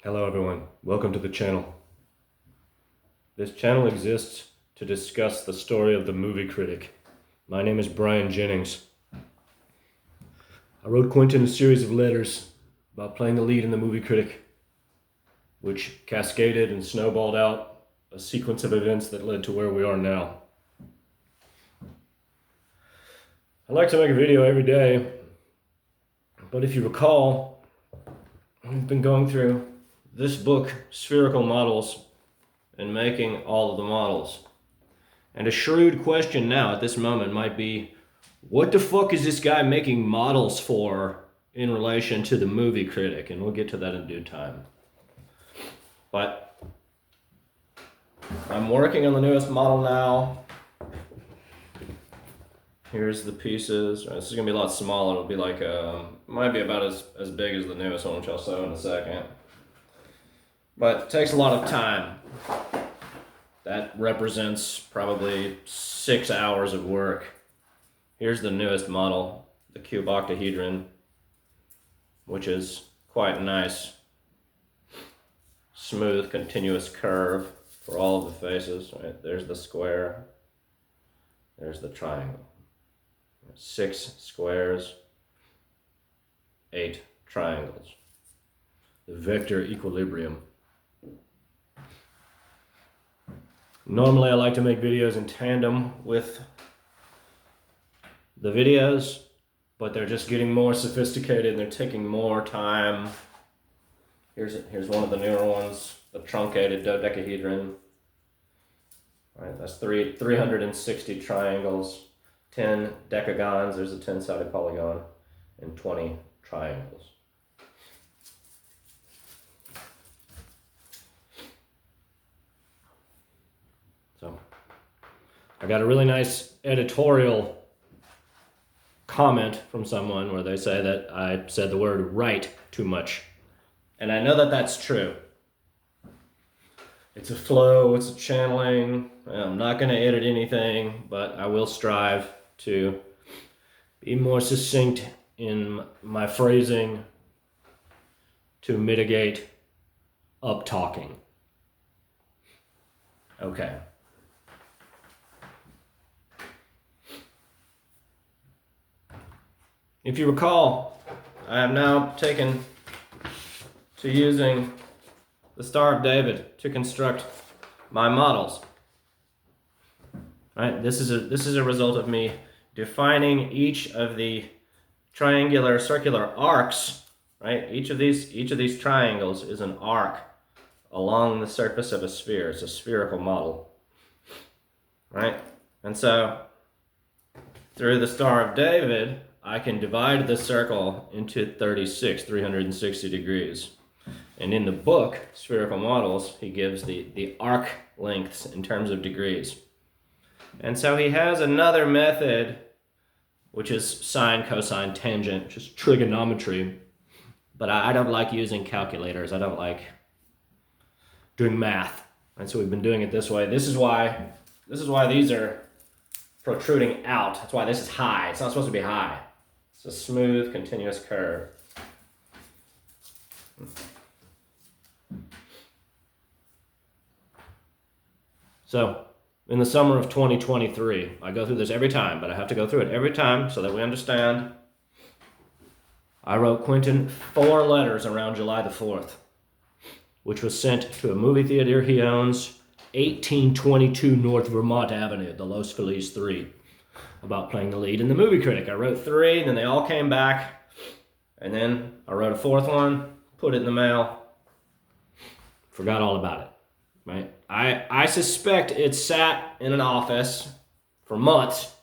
Hello everyone, welcome to the channel. This channel exists to discuss the story of the movie Critic. My name is Brian Jennings. I wrote Quentin a series of letters about playing the lead in the movie Critic, which cascaded and snowballed out a sequence of events that led to where we are now. I like to make a video every day, but if you recall, we've been going through this book, Spherical Models, and making all of the models. And a shrewd question now at this moment might be, what the fuck is this guy making models for in relation to the movie Critic? And we'll get to that in due time. But I'm working on the newest model now. Here's the pieces. This is gonna be a lot smaller. It'll be like, might be about as big as the newest one, which I'll show in a second. But it takes a lot of time. That represents probably 6 hours of work. Here's the newest model, the cube octahedron, which is quite nice. Smooth, continuous curve for all of the faces. Right? There's the square. There's the triangle. 6 squares, 8 triangles. The vector equilibrium. Normally I like to make videos in tandem with the videos, but they're just getting more sophisticated and they're taking more time. Here's one of the newer ones, the truncated dodecahedron. All right, that's 360 triangles, 10 decagons, there's a 10-sided polygon, and 20 triangles. So, I got a really nice editorial comment from someone where they say that I said the word right too much. And I know that that's true. It's a flow, it's a channeling. I'm not going to edit anything, but I will strive to be more succinct in my phrasing to mitigate up-talking. Okay. If you recall, I have now taken to using the Star of David to construct my models. Right? This is a result of me defining each of the triangular circular arcs. Right? Each of these triangles is an arc along the surface of a sphere. It's a spherical model. Right? And so through the Star of David, I can divide the circle into 360 degrees. And in the book, Spherical Models, he gives the arc lengths in terms of degrees. And so he has another method, which is sine, cosine, tangent, which is trigonometry. But I don't like using calculators. I don't like doing math. And so we've been doing it this way. This is why these are protruding out. That's why this is high. It's not supposed to be high. It's a smooth, continuous curve. So, in the summer of 2023, I go through this every time, but I have to go through it every time so that we understand. I wrote Quentin 4 letters around July the 4th, which was sent to a movie theater he owns, 1822 North Vermont Avenue, the Los Feliz 3. About playing the lead in the movie Critic. I wrote 3, and then they all came back, and then I wrote a 4th one, put it in the mail, forgot all about it, right? I suspect it sat in an office for months,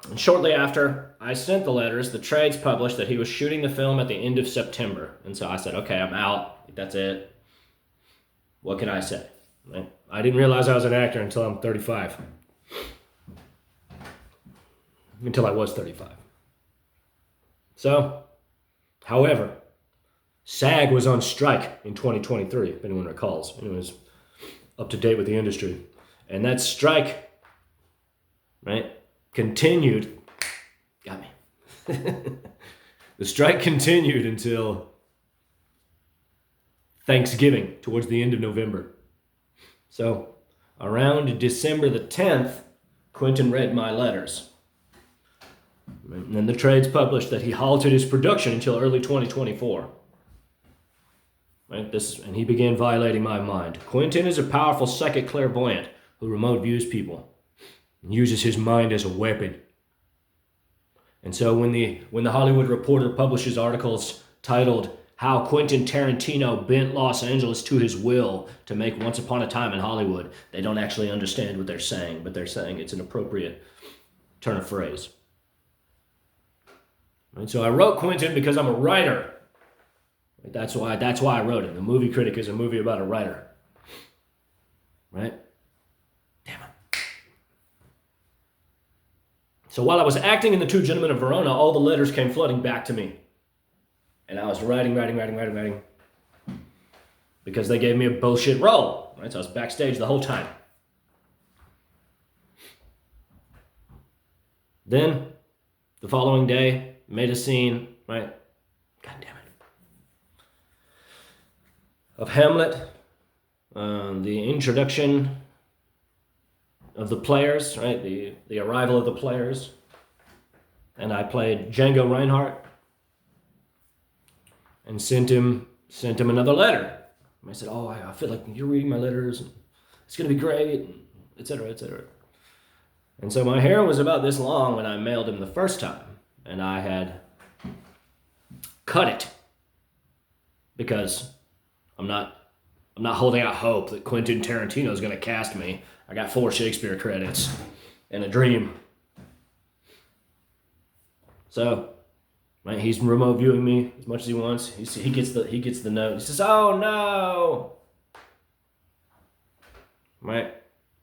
and shortly after I sent the letters, the trades published that he was shooting the film at the end of September, and so I said, okay, I'm out, that's it. What can I say? Right? I didn't realize I was an actor until I'm 35. Until I was 35. So, however, SAG was on strike in 2023, if anyone recalls. Anyone who's up to date with the industry. And that strike, right, continued. Got me. The strike continued until Thanksgiving, towards the end of November. So around December the 10th, Quentin read my letters. And then the trades published that he halted his production until early 2024. Right? And he began violating my mind. Quentin is a powerful psychic clairvoyant who remote views people and uses his mind as a weapon. And so when the Hollywood Reporter publishes articles titled "How Quentin Tarantino Bent Los Angeles to His Will to Make Once Upon a Time in Hollywood," they don't actually understand what they're saying, but they're saying it's an appropriate turn of phrase. And so I wrote Quentin because I'm a writer. That's why I wrote it. The movie Critic is a movie about a writer. Right? Damn it. So while I was acting in The Two Gentlemen of Verona, all the letters came flooding back to me. And I was writing. Because they gave me a bullshit role. Right? So I was backstage the whole time. Then, the following day, made a scene, right? God damn it. Of Hamlet, the introduction of the players, right? The arrival of the players. And I played Django Reinhardt and sent him another letter. And I said, "Oh, I feel like you're reading my letters. And it's going to be great," etc., etc. And so my hair was about this long when I mailed him the first time. And I had cut it because I'm not holding out hope that Quentin Tarantino is going to cast me. I got 4 Shakespeare credits and a dream. So, right, he's remote viewing me as much as he wants. He gets the note. He says, "Oh no!" Right,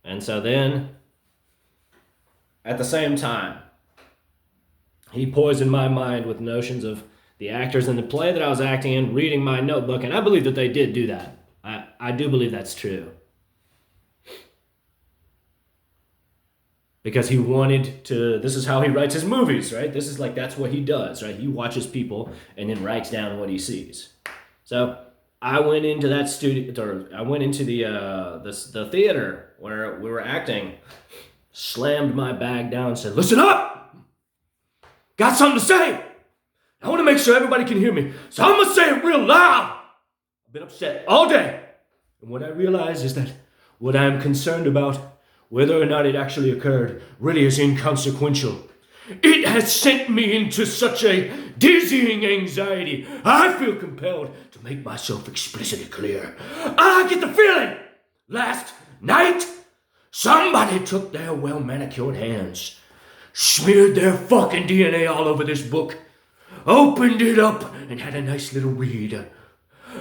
and so then, at the same time, he poisoned my mind with notions of the actors in the play that I was acting in reading my notebook, and I believe that they did do that. I do believe that's true. Because he wanted to, this is how he writes his movies, right? This is like, that's what he does, right? He watches people and then writes down what he sees. So I went into that studio, or I went into the theater where we were acting, slammed my bag down and said, "Listen up! Got something to say! I want to make sure everybody can hear me, so I'm going to say it real loud! I've been upset all day, and what I realize is that what I'm concerned about, whether or not it actually occurred, really is inconsequential. It has sent me into such a dizzying anxiety, I feel compelled to make myself explicitly clear. I get the feeling last night somebody took their well-manicured hands, smeared their fucking DNA all over this book, opened it up, and had a nice little read.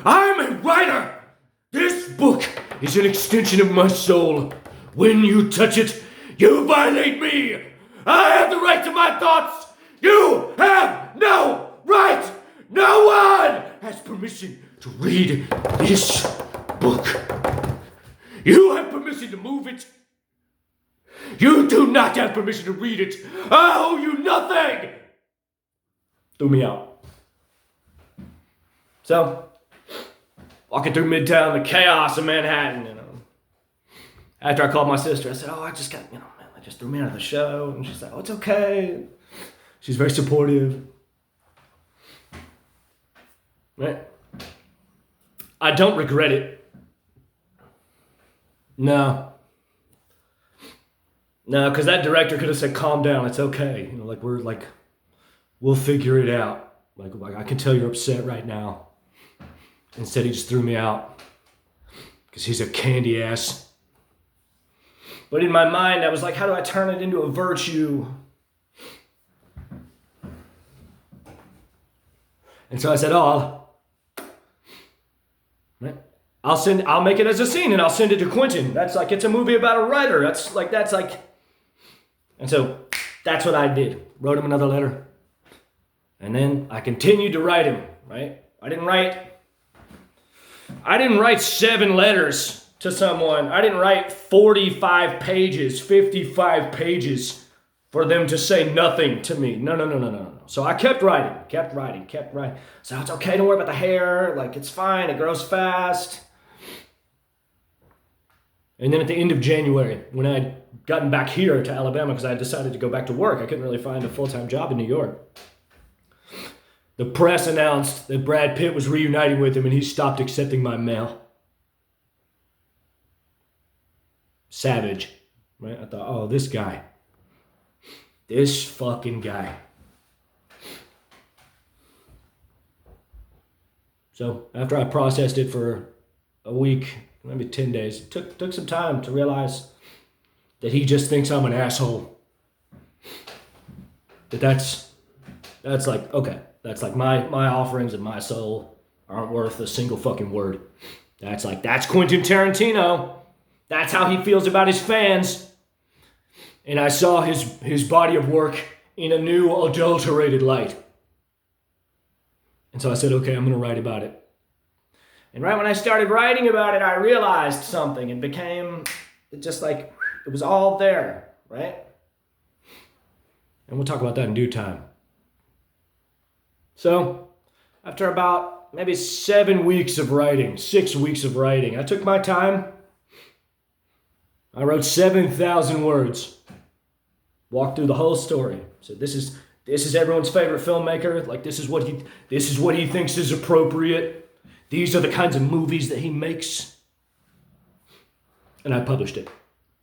I'm a writer! This book is an extension of my soul. When you touch it, you violate me! I have the right to my thoughts! You have no right! No one has permission to read this book. You have permission to move it. You do not have permission to read it. I owe you nothing! Threw me out. So, walking through Midtown, the chaos of Manhattan, after I called my sister, I said, "Oh, I just got, man, they just threw me out of the show." And she's like, "Oh, it's okay." She's very supportive. Right? I don't regret it. No, because that director could have said, "Calm down, it's okay." We'll figure it out. Like I can tell you're upset right now. Instead, he just threw me out because he's a candy ass. But in my mind, I was like, how do I turn it into a virtue? And so I said, I'll make it as a scene and I'll send it to Quentin. That's like, it's a movie about a writer. And so that's what I did. Wrote him another letter. And then I continued to write him, right? I didn't write 7 letters to someone. I didn't write 45 pages, 55 pages for them to say nothing to me. No. So I kept writing. So it's okay, don't worry about the hair. Like, it's fine, it grows fast. And then at the end of January, when I'd gotten back here to Alabama because I decided to go back to work, I couldn't really find a full-time job in New York. The press announced that Brad Pitt was reuniting with him and he stopped accepting my mail. Savage, right? I thought, oh, this guy. This fucking guy. So after I processed it for a week, maybe 10 days, it took some time to realize that he just thinks I'm an asshole. That's like, okay, that's like my offerings and my soul aren't worth a single fucking word. That's Quentin Tarantino. That's how he feels about his fans. And I saw his body of work in a new adulterated light. And so I said, okay, I'm going to write about it. And right when I started writing about it, I realized something. It became just like, it was all there, right? And we'll talk about that in due time. So, after about maybe 6 weeks of writing, I took my time. I wrote 7,000 words. Walked through the whole story. So this is everyone's favorite filmmaker. Like, this is what he thinks is appropriate. These are the kinds of movies that he makes. And I published it.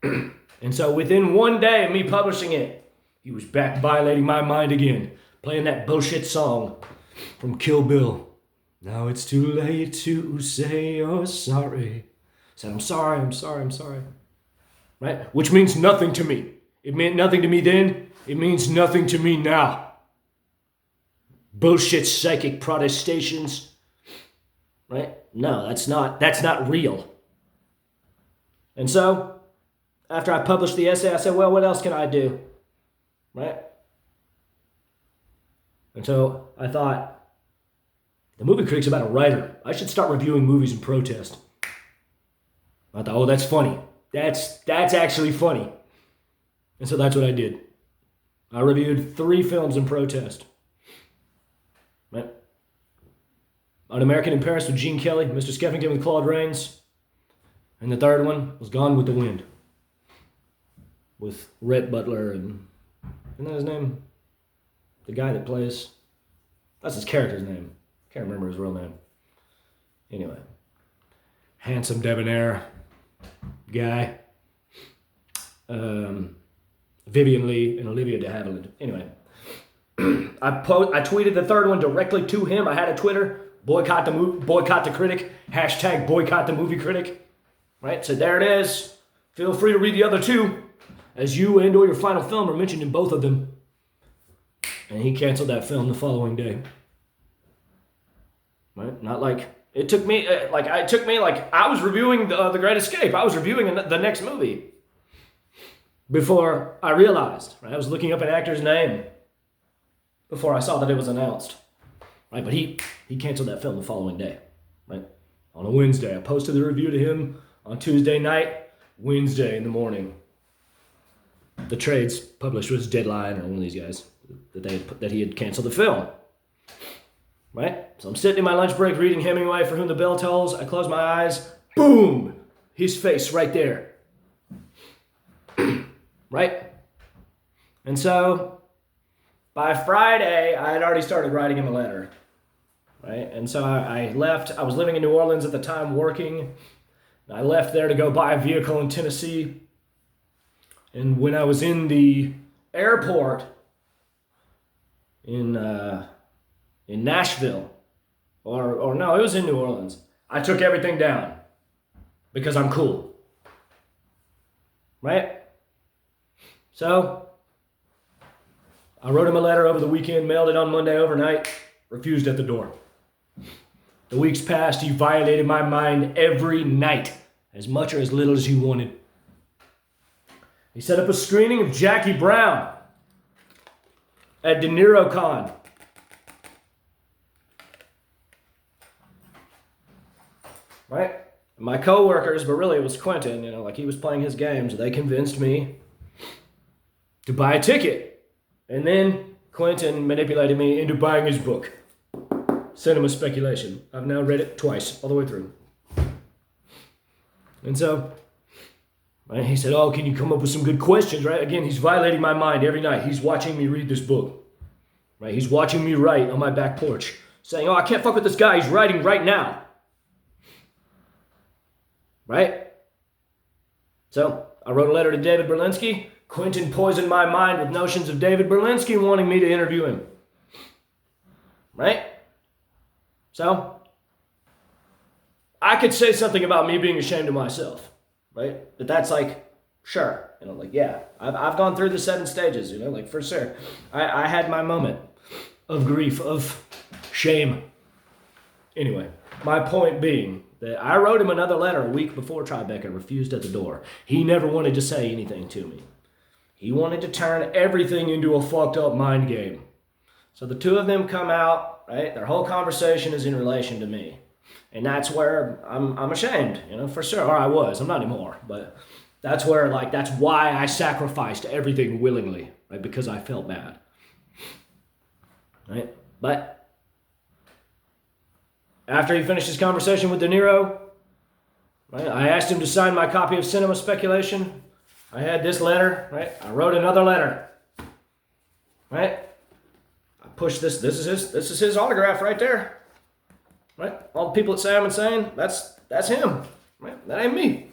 And so within one day of me publishing it, he was back violating my mind again, playing that bullshit song from Kill Bill. Now it's too late to say you're sorry. Said, I'm sorry. Right? Which means nothing to me. It meant nothing to me then. It means nothing to me now. Bullshit psychic protestations. Right? No, that's not real. And so, after I published the essay, I said, well, what else can I do? Right? And so I thought, the movie critic's about a writer. I should start reviewing movies in protest. I thought, oh, that's funny. That's actually funny. And so that's what I did. I reviewed 3 films in protest. Right? An American in Paris with Gene Kelly, Mr. Skeffington with Claude Rains. And the third one was Gone with the Wind. With Rhett Butler and... Isn't that his name? The guy that plays... That's his character's name. Can't remember his real name. Anyway. Handsome debonair guy. Vivian Lee and Olivia de Havilland. Anyway. I tweeted the third one directly to him. I had a Twitter. Boycott the critic. Hashtag boycott the movie critic. Right? So there it is. Feel free to read the other 2, as you and or your final film are mentioned in both of them. And he canceled that film the following day. Right? Not like it took me like I was reviewing the Great Escape. I was reviewing the next movie before I realized. Right? I was looking up an actor's name before I saw that it was announced. Right? But he canceled that film the following day. Right? On a Wednesday. I posted the review to him on Tuesday night, Wednesday in the morning. The trades published was Deadline or one of these guys that he had canceled the film. Right? So I'm sitting in my lunch break reading Hemingway, For Whom the Bell Tolls. I close my eyes. Boom! His face right there. Right? And so, by Friday, I had already started writing him a letter. Right? And so I left. I was living in New Orleans at the time, working. I left there to go buy a vehicle in Tennessee. And when I was in the airport in Nashville, or no, it was in New Orleans, I took everything down because I'm cool. Right? So, I wrote him a letter over the weekend, mailed it on Monday overnight, refused at the door. The weeks passed, he violated my mind every night, as much or as little as he wanted. He set up a screening of Jackie Brown at De Niro Con. Right? My co-workers, but really it was Quentin, like he was playing his games. They convinced me to buy a ticket. And then Quentin manipulated me into buying his book, Cinema Speculation. I've now read it twice, all the way through. And so, right, he said, oh, can you come up with some good questions, right? Again, he's violating my mind every night. He's watching me read this book, right? He's watching me write on my back porch, saying, oh, I can't fuck with this guy. He's writing right now. Right? So, I wrote a letter to David Berlinski. Quentin poisoned my mind with notions of David Berlinski wanting me to interview him. Right? So, I could say something about me being ashamed of myself. Right? But that's like, sure. Like, yeah. I've gone through the 7 stages, like, for sure. I had my moment of grief, of shame. Anyway, my point being that I wrote him another letter a week before Tribeca refused at the door. He never wanted to say anything to me. He wanted to turn everything into a fucked up mind game. So the two of them come out, right? Their whole conversation is in relation to me. And that's where I'm ashamed, for sure. Or I was. I'm not anymore. But that's where, that's why I sacrificed everything willingly, right? Because I felt bad. Right? But after he finished his conversation with De Niro, right, I asked him to sign my copy of Cinema Speculation. I had this letter, right? I wrote another letter, right? I pushed this. This is his autograph right there, right? All the people that say I'm insane, that's him, right? That ain't me,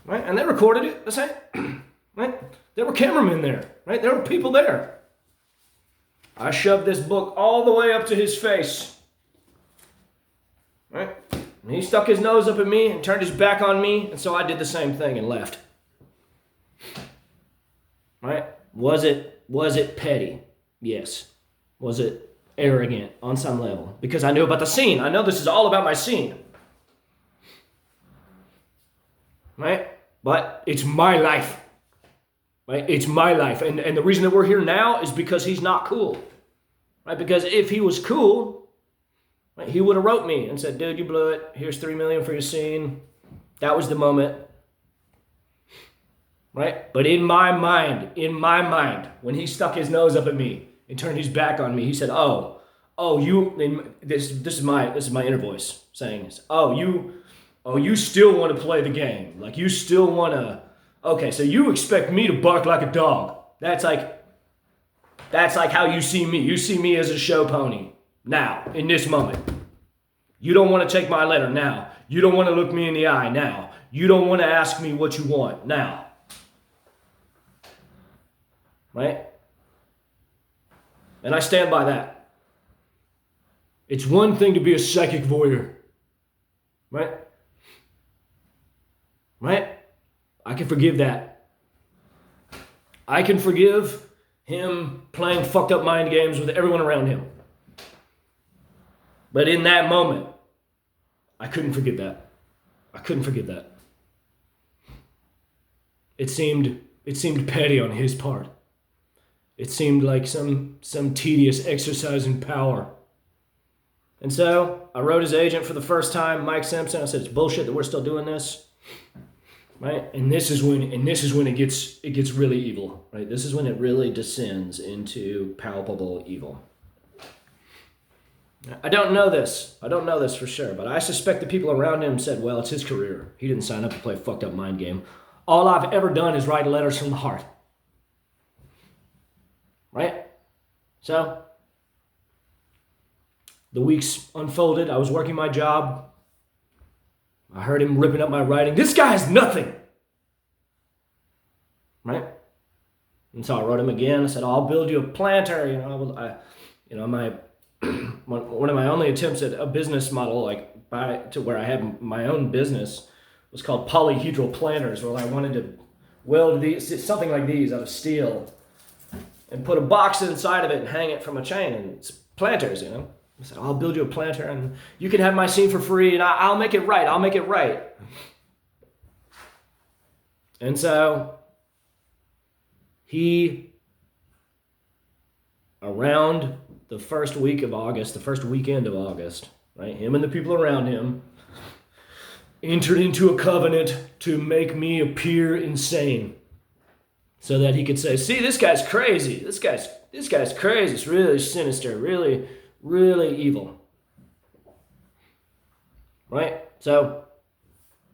right? And they recorded it the same, right? There were cameramen there, right? There were people there. I shoved this book all the way up to his face. Right? And he stuck his nose up at me and turned his back on me, and so I did the same thing and left. Right? Was it petty? Yes. Was it arrogant on some level? Because I knew about the scene. I know this is all about my scene. Right? But it's my life. Right? It's my life. And the reason that we're here now is because he's not cool. Right? Because if he was cool, he would have wrote me and said, dude, you blew it. Here's $3 million for your scene. That was the moment. Right? But in my mind, when he stuck his nose up at me and turned his back on me, he said, this is my inner voice saying, you still want to play the game. Like, you still want to, okay, so you expect me to bark like a dog. That's like how you see me. You see me as a show pony. Now, in this moment. You don't want to take my letter now. You don't want to look me in the eye now. You don't want to ask me what you want now. Right? And I stand by that. It's one thing to be a psychic voyeur. Right? Right? I can forgive that. I can forgive him playing fucked up mind games with everyone around him. But in that moment, I couldn't forget that. I couldn't forget that. It seemed petty on his part. It seemed like some tedious exercise in power. And so I wrote his agent for the first time, Mike Simpson. I said, it's bullshit that we're still doing this. Right? And this is when it gets really evil. Right? This is when it really descends into palpable evil. I don't know this for sure, but I suspect the people around him said, well, it's his career. He didn't sign up to play a fucked up mind game. All I've ever done is write letters from the heart. Right? So, the weeks unfolded. I was working my job. I heard him ripping up my writing. This guy has nothing. Right? And so I wrote him again. I said, I'll build you a planter. One of my only attempts at a business model, to where I had my own business, was called polyhedral planters, where I wanted to weld something like these out of steel and put a box inside of it and hang it from a chain, and it's planters, I said, I'll build you a planter and you can have my scene for free and I'll make it right. I'll make it right. And so he, around the first weekend of August, right, him and the people around him entered into a covenant to make me appear insane. so that he could say, see, this guy's crazy. This guy's crazy. It's really sinister, really, really evil. Right? So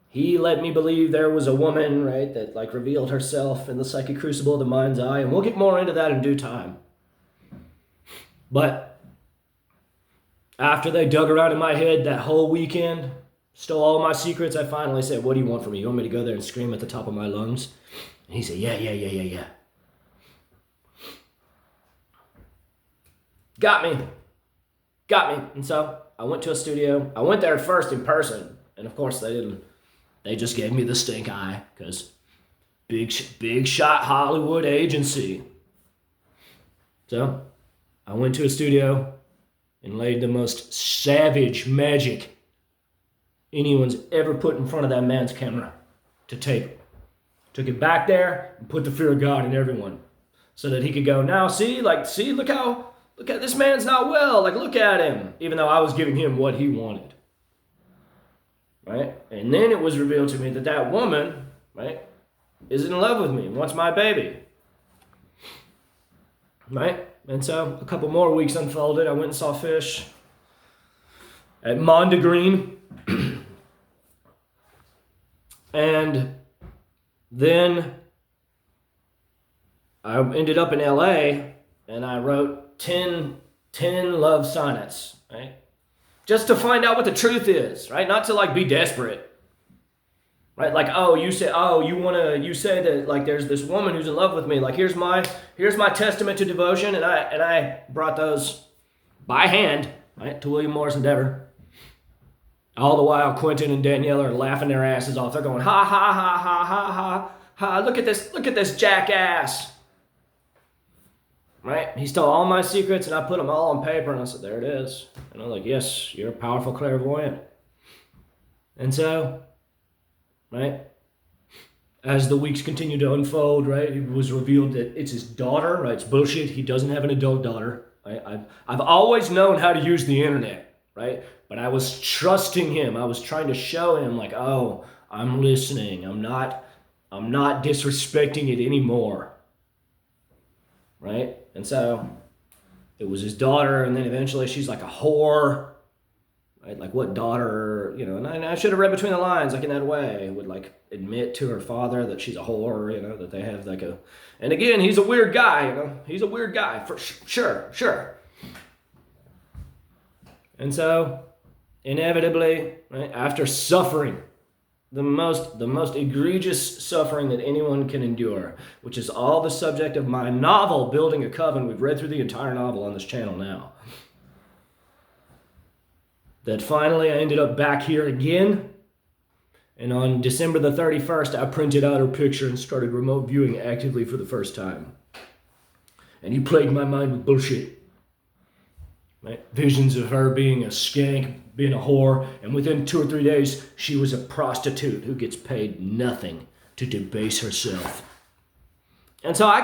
he let me believe there was a woman, right, that like revealed herself in the psychic crucible of the mind's eye, and we'll get more into that in due time. But after they dug around in my head that whole weekend, stole all my secrets, I finally said, what do you want from me? You want me to go there and scream at the top of my lungs? And he said, yeah. Got me. And so I went to a studio. I went there first in person. And of course they didn't. They just gave me the stink eye because big shot Hollywood agency. So I went to a studio and laid the most savage magic anyone's ever put in front of that man's camera to tape. Took it back there and put the fear of God in everyone so that he could go, now see, look at this man's not well, like look at him, even though I was giving him what he wanted. Right? And then it was revealed to me that that woman, right, is in love with me and wants my baby. Right? And so a couple more weeks unfolded. I went and saw Fish at Mondegreen. And then I ended up in LA and I wrote 10 love sonnets, right? Just to find out what the truth is, right? Not to like be desperate. Right? Like, you say that like there's this woman who's in love with me. Like here's my testament to devotion, and I brought those by hand, right, to William Morris Endeavor. All the while Quentin and Danielle are laughing their asses off. They're going, ha ha ha ha ha ha ha, look at this jackass. Right? He stole all my secrets and I put them all on paper and I said, there it is. And I'm like, yes, you're a powerful clairvoyant. And so, right, as the weeks continue to unfold, right, it was revealed that it's his daughter, right? It's bullshit. He doesn't have an adult daughter. Right? I've always known how to use the internet, right? But I was trusting him. I was trying to show him like, I'm listening. I'm not disrespecting it anymore. Right? And so it was his daughter, and then eventually she's like a whore. Right? Like what daughter, and I should have read between the lines, like in that way, would like admit to her father that she's a whore, that they have like a, and again, he's a weird guy, he's a weird guy, for sure. And so, inevitably, right, after suffering, the most egregious suffering that anyone can endure, which is all the subject of my novel, Building a Coven. We've read through the entire novel on this channel now. That finally I ended up back here again. And on December the 31st, I printed out her picture and started remote viewing actively for the first time. And he plagued my mind with bullshit. Right? Visions of her being a skank, being a whore, and within 2 or 3 days, she was a prostitute who gets paid nothing to debase herself. And so I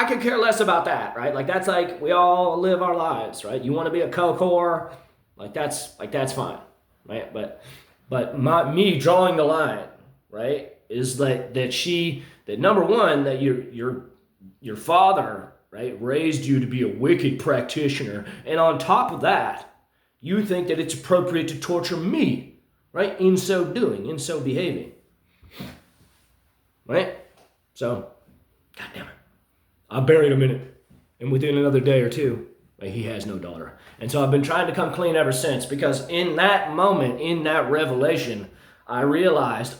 could care less about that, right? Like that's like we all live our lives, right? You want to be a coke whore, that's fine, right? But me drawing the line, right, is that number one, that your father, right, raised you to be a wicked practitioner, and on top of that, you think that it's appropriate to torture me, right, in so doing, in so behaving, right? So, God damn it, I buried him in it, and within another day or two, like, he has no daughter. And so I've been trying to come clean ever since, because in that moment, in that revelation, I realized,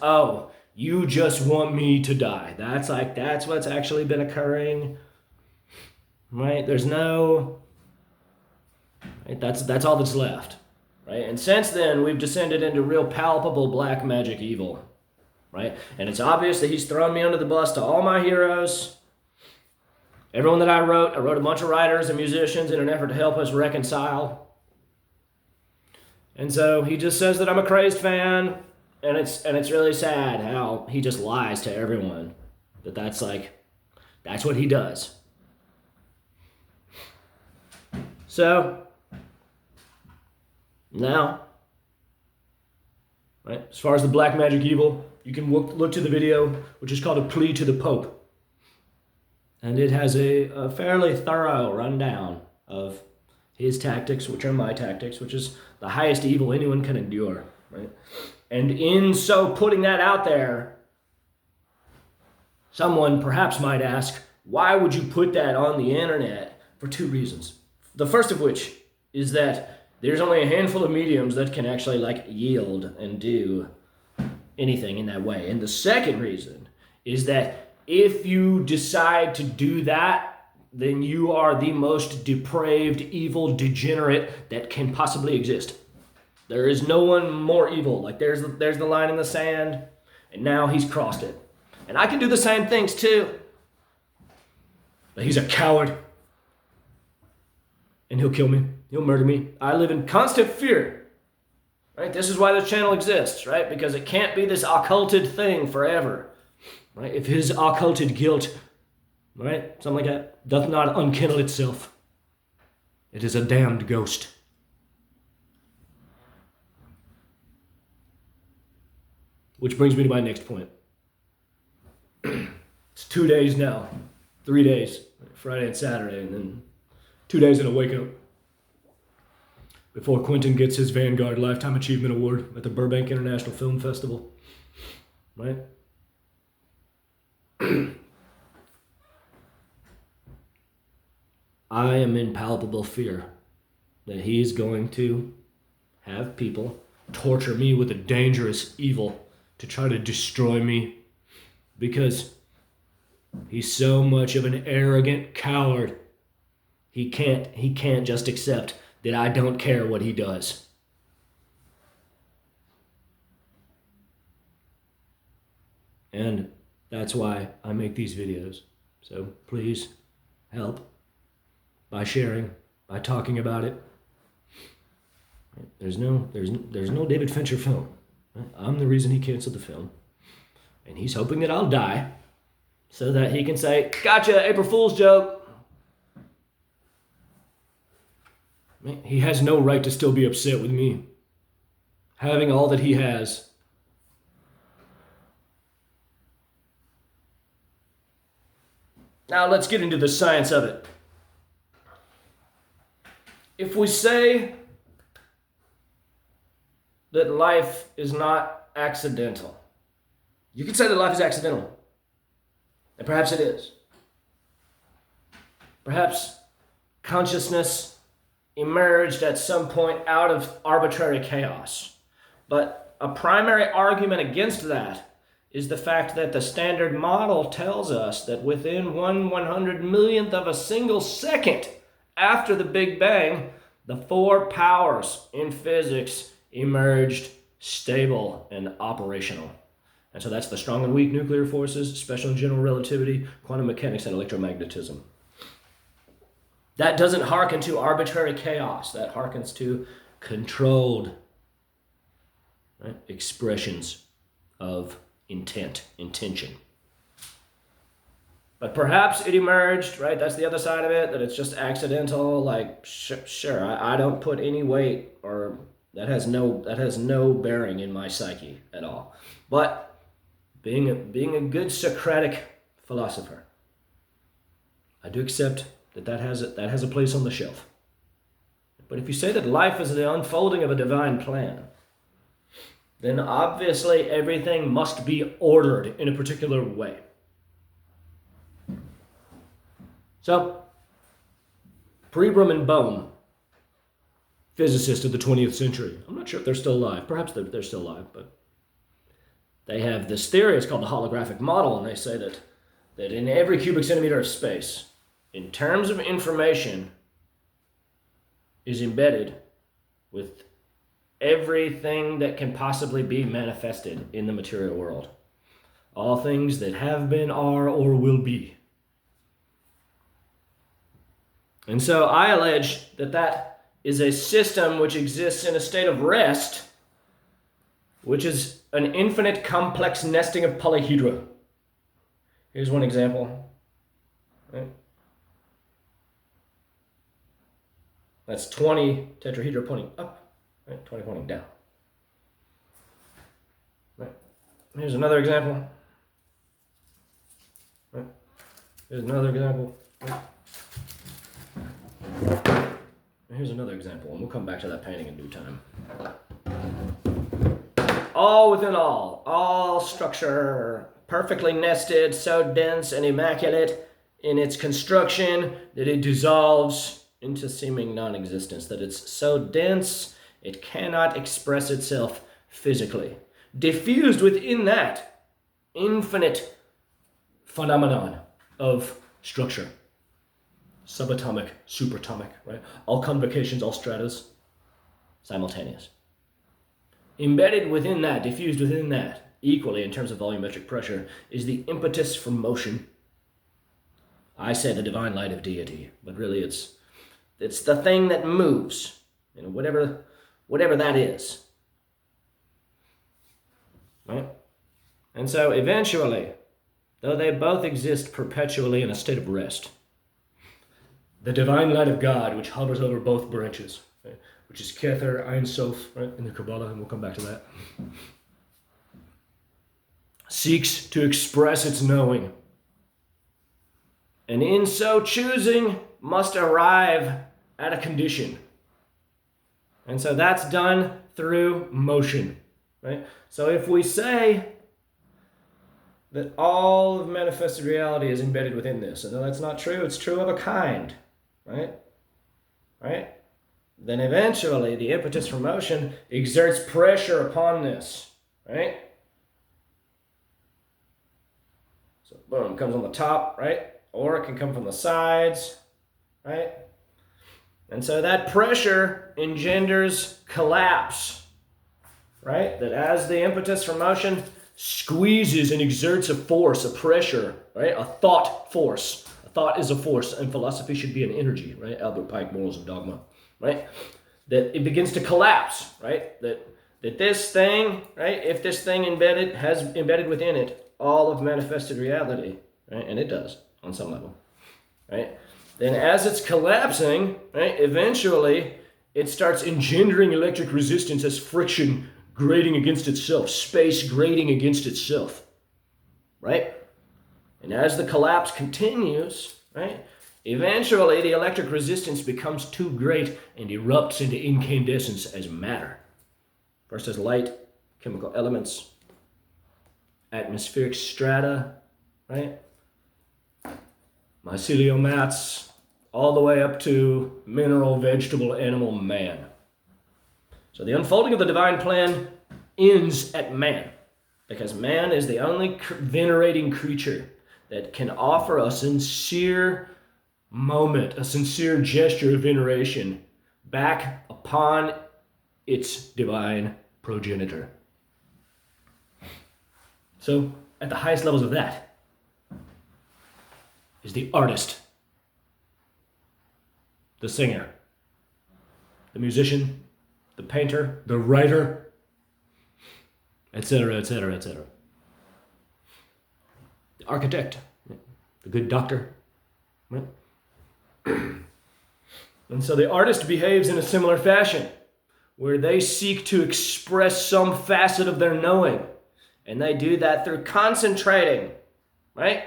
you just want me to die. That's what's actually been occurring. Right? There's no, right? That's all that's left. Right? And since then, we've descended into real palpable black magic evil. Right? And it's obvious that he's thrown me under the bus to all my heroes. Everyone that I wrote a bunch of writers and musicians in an effort to help us reconcile. And so he just says that I'm a crazed fan, and it's really sad how he just lies to everyone. That's what he does. So now, right, as far as the black magic evil, you can look to the video, which is called A Plea to the Pope. And it has a fairly thorough rundown of his tactics, which are my tactics, which is the highest evil anyone can endure, right? And in so putting that out there, someone perhaps might ask, why would you put that on the internet? For two reasons. The first of which is that there's only a handful of mediums that can actually yield and do anything in that way. And the second reason is that if you decide to do that, then you are the most depraved, evil degenerate that can possibly exist. There is no one more evil. There's the line in the sand, and now he's crossed it. And I can do the same things too. But he's a coward. And he'll kill me. He'll murder me. I live in constant fear. Right? This is why this channel exists, right? Because it can't be this occulted thing forever. Right? If his occulted guilt, right, something like that, doth not unkennel itself, it is a damned ghost. Which brings me to my next point. It's 2 days now. 3 days. Friday and Saturday, and then 2 days in a wake up before Quentin gets his Vanguard Lifetime Achievement Award at the Burbank International Film Festival. Right? I am in palpable fear that he's going to have people torture me with a dangerous evil to try to destroy me because he's so much of an arrogant coward. He can't just accept that I don't care what he does. And that's why I make these videos. So please help by sharing, by talking about it. There's no David Fincher film. I'm the reason he canceled the film. And he's hoping that I'll die so that he can say, gotcha, April Fool's joke. He has no right to still be upset with me, having all that he has. Now let's get into the science of it. If we say that life is not accidental, you can say that life is accidental. And perhaps it is. Perhaps consciousness emerged at some point out of arbitrary chaos. But a primary argument against that is the fact that the standard model tells us that within 1/100 millionth of a single second after the Big Bang, the four powers in physics emerged stable and operational. And so that's the strong and weak nuclear forces, special and general relativity, quantum mechanics, and electromagnetism. That doesn't hearken to arbitrary chaos. That hearkens to controlled, right, expressions of intention. But perhaps it emerged, right? That's the other side of it, that it's just accidental. Sure, I don't put any weight, or that has no bearing in my psyche at all. But being a good Socratic philosopher, I do accept that has a place on the shelf. But if you say that life is the unfolding of a divine plan, then obviously everything must be ordered in a particular way. So, Pribram and Bohm, physicists of the 20th century, I'm not sure if they're still alive. Perhaps they're still alive, but they have this theory. It's called the holographic model, and they say that in every cubic centimeter of space, in terms of information, is embedded with everything that can possibly be manifested in the material world. All things that have been, are, or will be. And so I allege that is a system which exists in a state of rest, which is an infinite complex nesting of polyhedra. Here's one example. Right? That's 20 tetrahedra pointing up, right? 20 pointing down. Right? Here's another example. Right? Here's another example. Here's another example, and we'll come back to that painting in due time. All within all structure, perfectly nested, so dense and immaculate in its construction that it dissolves into seeming non-existence, that it's so dense it cannot express itself physically. Diffused within that infinite phenomenon of structure. Subatomic, superatomic, right? All convocations, all stratas, simultaneous. Embedded within that, diffused within that, equally in terms of volumetric pressure, is the impetus for motion. I say the divine light of deity, but really it's the thing that moves, whatever that is. Right? And so eventually, though they both exist perpetually in a state of rest, the divine light of God, which hovers over both branches, right, which is Kether, Ein Sof, right, in the Kabbalah, and we'll come back to that, seeks to express its knowing, and in so choosing must arrive at a condition. And so that's done through motion, right? So if we say that all of manifested reality is embedded within this, and though that's not true, it's true of a kind, right? Right? Then eventually the impetus for motion exerts pressure upon this, right? So boom, comes on the top, right? Or it can come from the sides, right? And so that pressure engenders collapse, right? That as the impetus for motion squeezes and exerts a force, a pressure, right? A thought force. A thought is a force, and philosophy should be an energy, right? Albert Pike, Morals and Dogma, right? That it begins to collapse, right? That this thing, right? If this thing has embedded within it all of manifested reality, right? And it does on some level, right? Then as it's collapsing, right? Eventually it starts engendering electric resistance as friction grating against itself, space grating against itself, right? And as the collapse continues, right, eventually the electric resistance becomes too great and erupts into incandescence as matter. First as light, chemical elements, atmospheric strata, right, mycelial mats, all the way up to mineral, vegetable, animal, man. So the unfolding of the divine plan ends at man, because man is the only venerating creature that can offer a sincere moment, a sincere gesture of veneration back upon its divine progenitor. So at the highest levels of that is the artist, the singer, the musician, the painter, the writer, etc., etc., etc. The architect, the good doctor, right? And so the artist behaves in a similar fashion, where they seek to express some facet of their knowing, and they do that through concentrating, right?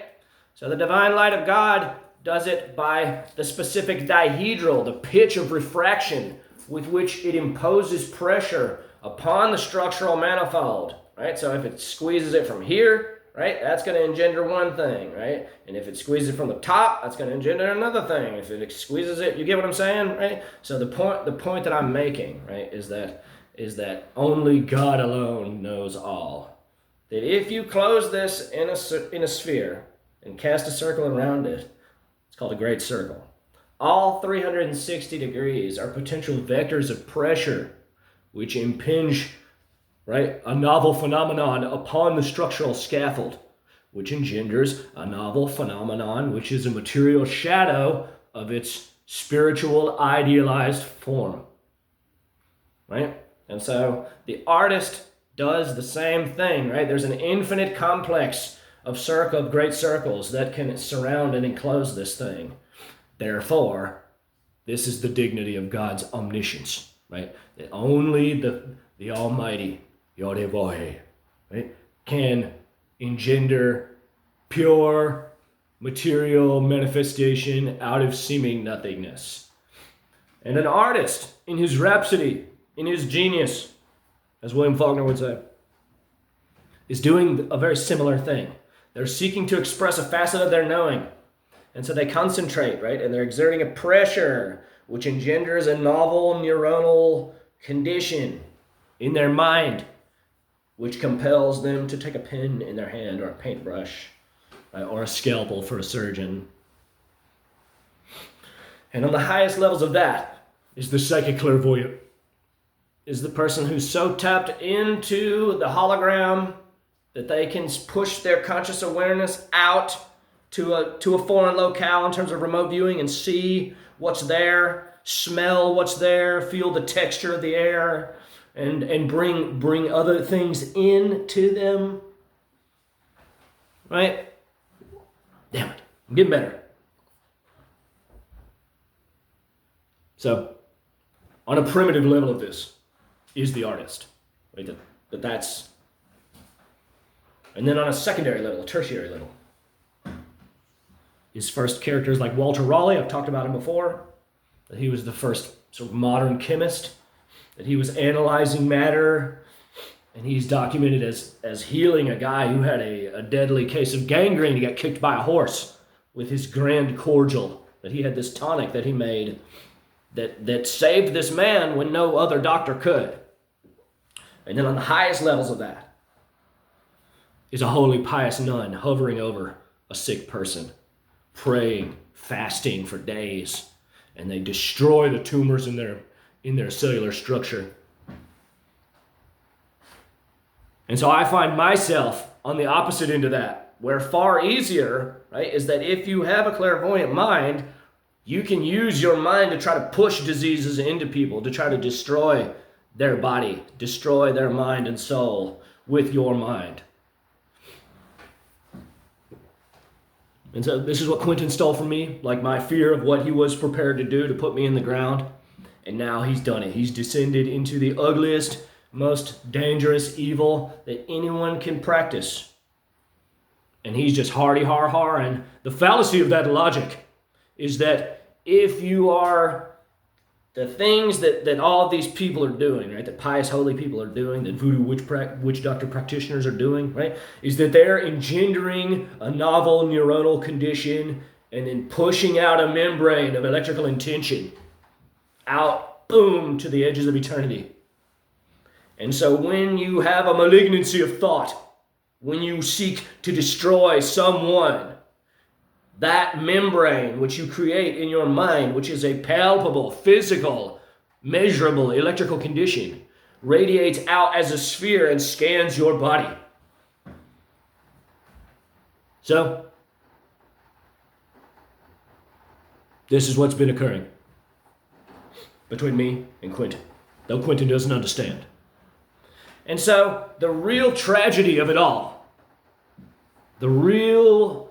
So the divine light of God does it by the specific dihedral, the pitch of refraction with which it imposes pressure upon the structural manifold, right? So if it squeezes it from here, right, that's going to engender one thing, right? And if it squeezes it from the top, that's going to engender another thing. If it squeezes it, you get what I'm saying, right? So the point that I'm making, right, is that only God alone knows all. That if you close this in a sphere and cast a circle around it, it's called a great circle. All 360 degrees are potential vectors of pressure which impinge, right, a novel phenomenon upon the structural scaffold, which engenders a novel phenomenon which is a material shadow of its spiritual idealized form, right? And so the artist does the same thing, right? There's an infinite complex of great circles that can surround and enclose this thing. Therefore, this is the dignity of God's omniscience, right? That only the Almighty, Yodevohe, right, can engender pure, material manifestation out of seeming nothingness. And an artist, in his rhapsody, in his genius, as William Faulkner would say, is doing a very similar thing. They're seeking to express a facet of their knowing. And so they concentrate, right? And they're exerting a pressure which engenders a novel neuronal condition in their mind, which compels them to take a pen in their hand or a paintbrush, right? Or a scalpel for a surgeon. And on the highest levels of that is the psychic clairvoyant, is the person who's so tapped into the hologram that they can push their conscious awareness out to a foreign locale in terms of remote viewing and see what's there, smell what's there, feel the texture of the air, and bring other things into them. Right? Damn it. I'm getting better. So, on a primitive level of this is the artist. Right? That's... And then on a secondary level, a tertiary level, his first characters like Walter Raleigh, I've talked about him before, that he was the first sort of modern chemist, that he was analyzing matter, and he's documented as healing a guy who had a deadly case of gangrene. He got kicked by a horse with his grand cordial, that he had this tonic that he made that saved this man when no other doctor could. And then on the highest levels of that is a holy pious nun hovering over a sick person, praying, fasting for days, and they destroy the tumors in their cellular structure. And so I find myself on the opposite end of that, where far easier, right, is that if you have a clairvoyant mind, you can use your mind to try to push diseases into people, to try to destroy their body, destroy their mind and soul with your mind. And so this is what Quentin stole from me, like my fear of what he was prepared to do to put me in the ground. And now he's done it. He's descended into the ugliest, most dangerous evil that anyone can practice. And he's just hardy har har. And the fallacy of that logic is that if you are the things that all of these people are doing, right, that pious holy people are doing, that voodoo witch doctor practitioners are doing, right, is that they're engendering a novel neuronal condition and then pushing out a membrane of electrical intention out, boom, to the edges of eternity. And so when you have a malignancy of thought, when you seek to destroy someone, that membrane which you create in your mind, which is a palpable, physical, measurable electrical condition, radiates out as a sphere and scans your body. So, this is what's been occurring between me and Quentin, though Quentin doesn't understand. And so, the real tragedy of it all, the real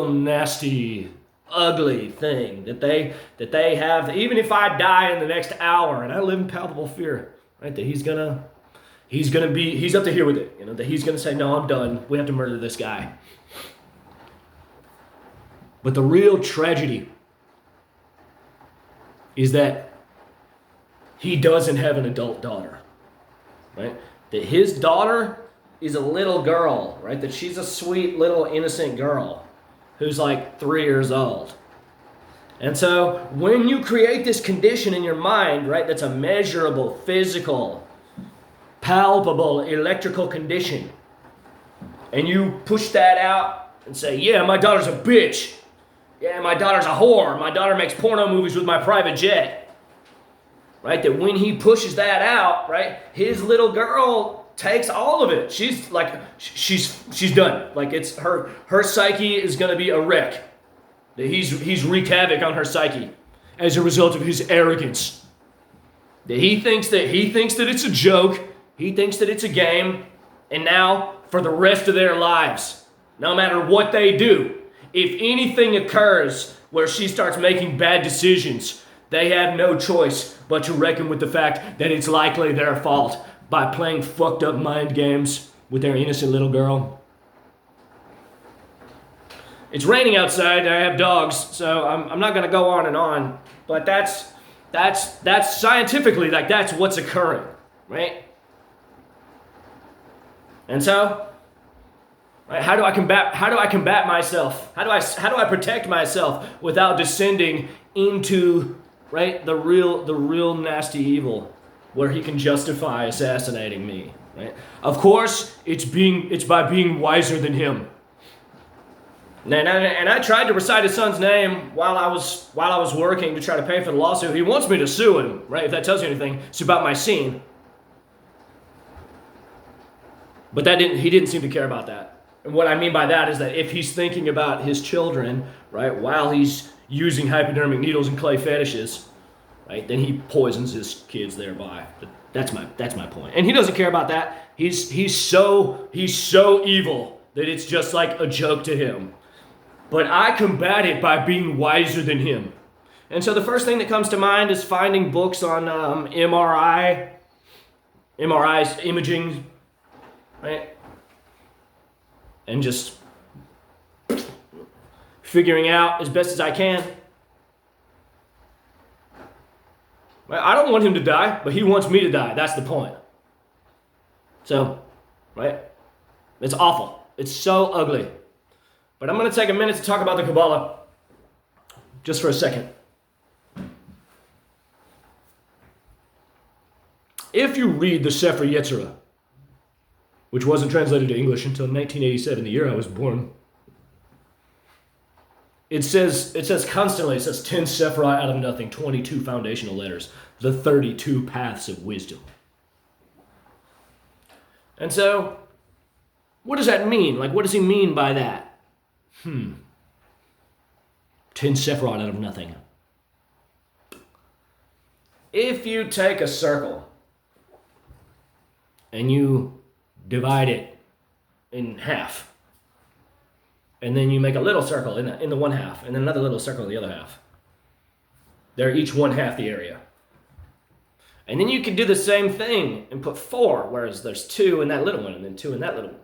nasty, ugly thing that they have, even if I die in the next hour and I live in palpable fear, right, that he's up to here with it, that he's gonna say, no, I'm done, we have to murder this guy. But the real tragedy is that he doesn't have an adult daughter, right? That his daughter is a little girl, right? That she's a sweet little innocent girl who's like 3 years old. And so when you create this condition in your mind, right, that's a measurable, physical, palpable electrical condition, and you push that out and say, yeah, my daughter's a bitch. Yeah, my daughter's a whore. My daughter makes porno movies with my private jet. Right? That when he pushes that out, right, his little girl takes all of it. She's like, she's done. Like it's her psyche is gonna be a wreck. That he's wreaked havoc on her psyche as a result of his arrogance. That he thinks that it's a joke. He thinks that it's a game. And now, for the rest of their lives, no matter what they do, if anything occurs where she starts making bad decisions, they have no choice but to reckon with the fact that it's likely their fault by playing fucked up mind games with their innocent little girl. It's raining outside and I have dogs, so I'm not going to go on and on. But that's scientifically, like, that's what's occurring, right? And so, right, how do I combat myself? How do I protect myself without descending into, right, the real nasty evil where he can justify assassinating me, right? Of course, it's by being wiser than him. And I tried to recite his son's name while I was working to try to pay for the lawsuit. He wants me to sue him, right? If that tells you anything, it's about my scene. But he didn't seem to care about that. And what I mean by that is that if he's thinking about his children, right, while he's using hypodermic needles and clay fetishes, right, then he poisons his kids thereby. That's my point. And he doesn't care about that. He's so evil that it's just like a joke to him. But I combat it by being wiser than him. And so the first thing that comes to mind is finding books on MRI's imaging, right? And just figuring out as best as I can. Right? I don't want him to die, but he wants me to die. That's the point. So, right? It's awful. It's so ugly. But I'm going to take a minute to talk about the Kabbalah just for a second. If you read the Sefer Yetzirah, which wasn't translated to English until 1987, the year I was born, it says constantly, it says 10 Sephirah out of nothing, 22 foundational letters, the 32 paths of wisdom. And so, what does that mean? Like, what does he mean by that? 10 Sephirot out of nothing. If you take a circle and you divide it in half, and then you make a little circle in the one half, and then another little circle in the other half, they're each one half the area. And then you can do the same thing and put 4, whereas there's 2 in that little one, and then 2 in that little one.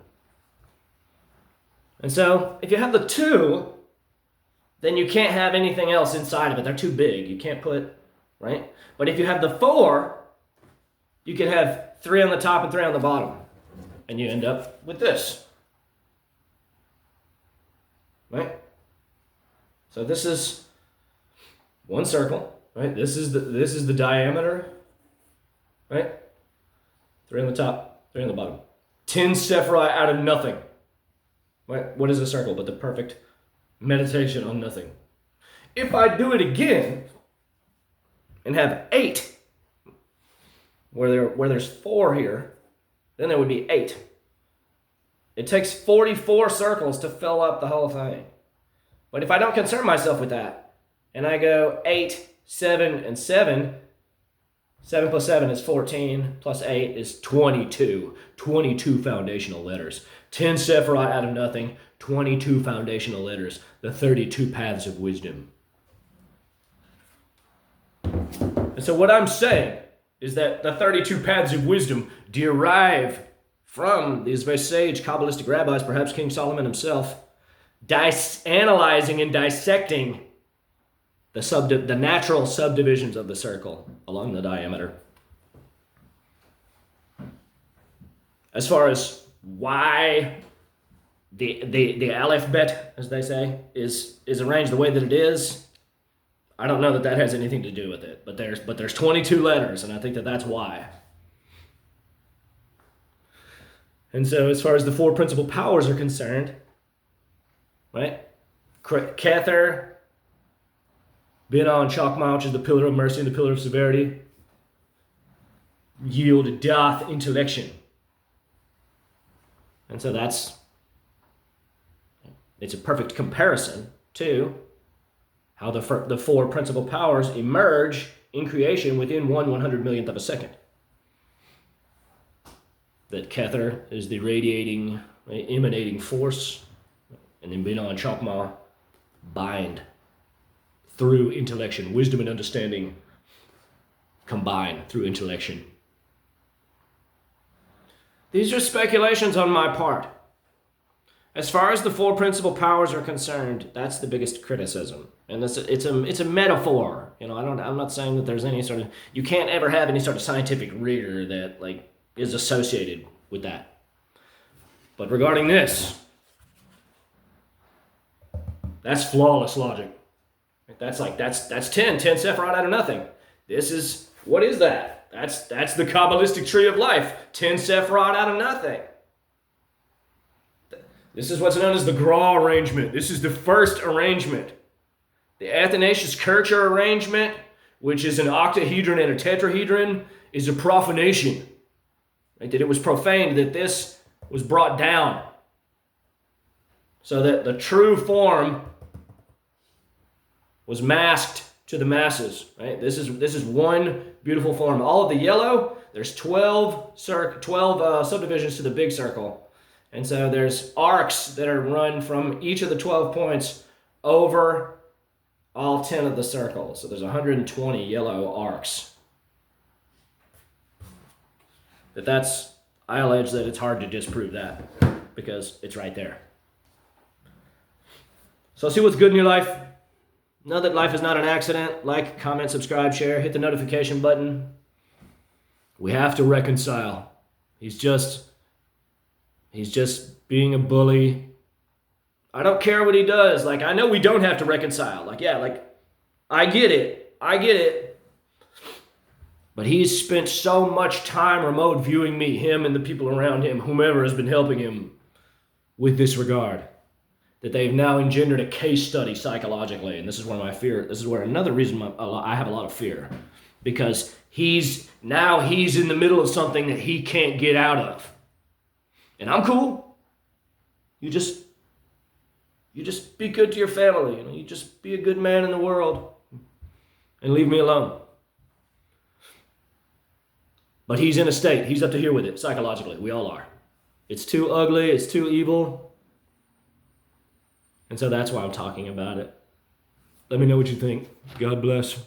And so, if you have the 2, then you can't have anything else inside of it. They're too big. You can't put, right? But if you have the 4, you can have 3 on the top and 3 on the bottom. And you end up with this. Right? So this is one circle, right? This is the diameter, right? 3 on the top, 3 on the bottom. 10 Sephirah out of nothing. Right? What is a circle but the perfect meditation on nothing? If I do it again and have 8, where there's 4 here, then there would be 8. It takes 44 circles to fill up the whole thing. But if I don't concern myself with that, and I go 8, 7, and 7, 7 plus 7 is 14, plus 8 is 22. 22 foundational letters. 10 Sephirot out of nothing, 22 foundational letters, the 32 paths of wisdom. And so what I'm saying is that the 32 paths of wisdom derive from these very sage Kabbalistic rabbis, perhaps King Solomon himself, analyzing and dissecting the natural subdivisions of the circle along the diameter. As far as why the alphabet, as they say, is arranged the way that it is, I don't know that has anything to do with it. But there's 22 letters, and I think that's why. And so, as far as the 4 principal powers are concerned, right? Kether, Binah, and Chokmah, which is the pillar of mercy and the pillar of severity, yield dath, intellection. And so it's a perfect comparison to how the 4 principal powers emerge in creation within 1/100 millionth of a second. That Kether is the radiating, emanating force, and then Binah and Chokmah bind through intellection. Wisdom and understanding combine through intellection. These are speculations on my part. As far as the four principal powers are concerned, that's the biggest criticism. And it's a metaphor. You know, I'm not saying that there's any sort of, you can't ever have any sort of scientific rigor that like is associated with that. But regarding this, that's flawless logic. That's 10 Sephiroth out of nothing. This is, what is that? That's the Kabbalistic tree of life. 10 Sephiroth out of nothing. This is what's known as the Gra arrangement. This is the first arrangement. The Athanasius-Kircher arrangement, which is an octahedron and a tetrahedron, is a profanation. Right? That it was profaned, that this was brought down. So that the true form was masked to the masses. Right? This is one beautiful form. All of the yellow, there's 12 subdivisions to the big circle. And so there's arcs that are run from each of the 12 points over all 10 of the circles. So there's 120 yellow arcs. I allege that it's hard to disprove that because it's right there. So see what's good in your life. Know that life is not an accident. Like, comment, subscribe, share, hit the notification button. We have to reconcile. He's just being a bully. I don't care what he does. Like, I know we don't have to reconcile. Like, yeah, like, I get it. But he's spent so much time remote viewing me, him and the people around him, whomever has been helping him with this regard, that they've now engendered a case study psychologically. And this is one of my fears. This is where another reason I have a lot of fear. Because he's in the middle of something that he can't get out of. And I'm cool. You just be good to your family. You know, you just be a good man in the world and leave me alone. But he's in a state. He's up to here with it psychologically. We all are. It's too ugly. It's too evil. And so that's why I'm talking about it. Let me know what you think. God bless.